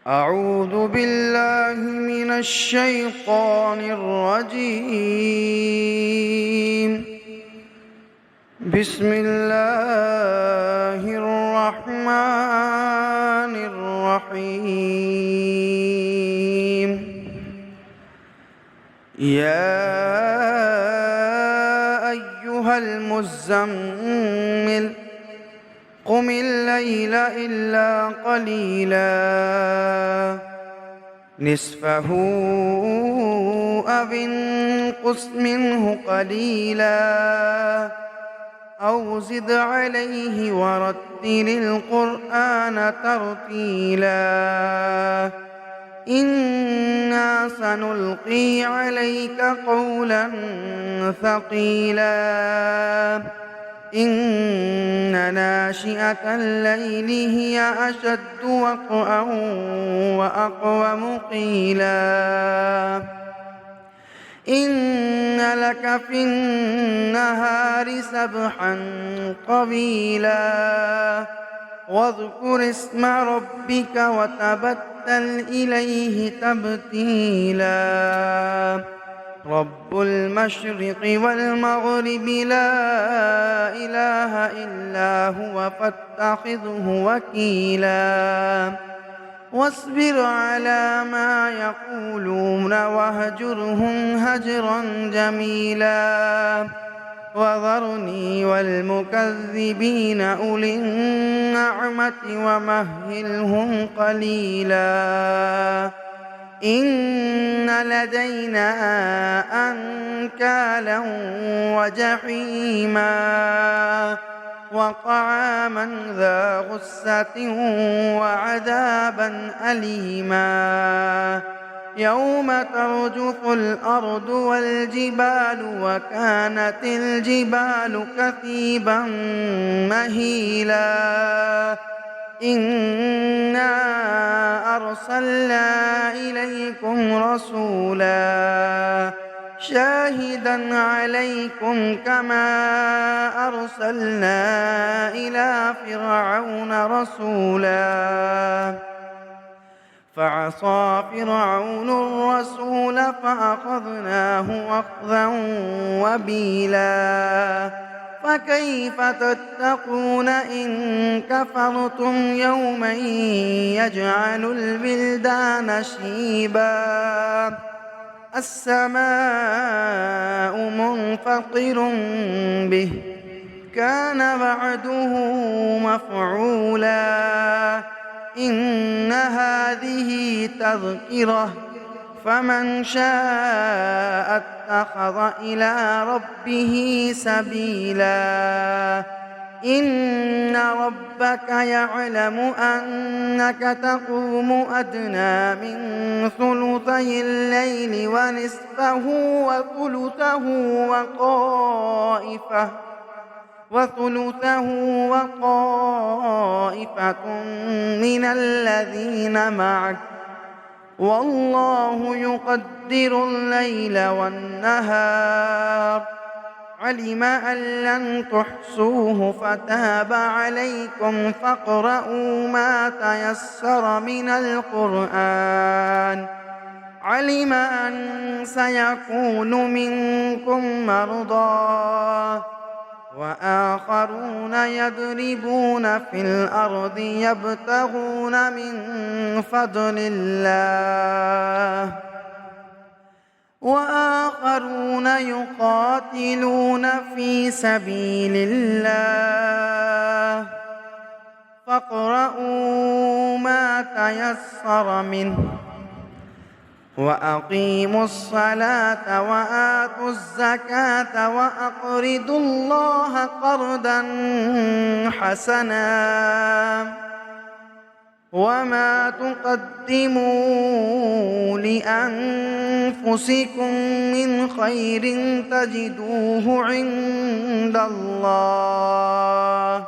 أعوذ بالله من الشيطان الرجيم. بسم الله الرحمن الرحيم. يا أيها المزمل قم الليل إلا قليلا نصفه أو انقص منه قليلا أو زد عليه ورتل القرآن ترتيلا إنا سنلقي عليك قولا ثقيلا إن ناشئة الليل هي أشد وطئا وأقوم قيلا إن لك في النهار سبحا طويلا واذكر اسم ربك وتبتل إليه تبتيلا رب المشرق والمغرب لا إله إلا هو فاتخذه وكيلا واصبر على ما يقولون واهجرهم هجرا جميلا وذرني والمكذبين أولي النعمة ومهلهم قليلا إن لدينا أنكالا وجحيما وطعاما ذا غصة وعذابا أليما يوم ترجف الأرض والجبال وكانت الجبال كثيبا مهيلا إنا أرسلنا إليكم رسولا شاهدا عليكم كما أرسلنا إلى فرعون رسولا فعصى فرعون الرسول فأخذناه أخذا وبيلا فكيف تتقون إن كفرتم يوما يجعل الولدان شيبا السماء منفطر به كان وعده مفعولا إن هذه تذكرة فمن شاء اتخذ إلى ربه سبيلا إن ربك يعلم أنك تقوم أدنى من ثلثي الليل ونصفه وثلثه وطائفة من الذين معك والله يقدر الليل والنهار علم أن لن تحصوه فتاب عليكم فاقرؤوا ما تيسر من القرآن علم أن سيكون منكم مرضى وآخرون يضربون في الأرض يبتغون من فضل الله وآخرون يقاتلون في سبيل الله فاقرؤوا ما تيسر منه وأقيموا الصلاة وآتوا الزكاة وأقرضوا الله قرضا حسنا وما تقدموا لأنفسكم من خير تجدوه عند الله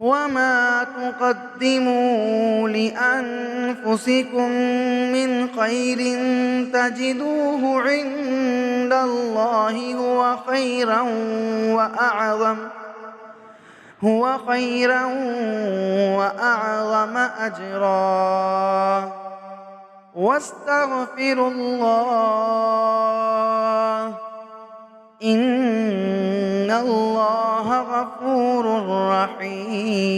وما تقدموا لأنفسكم من خير تجدوه عند الله هو خيرا وأعظم هو خيرا وأعظم أجرا. واستغفروا الله إن الله غفور رحيم.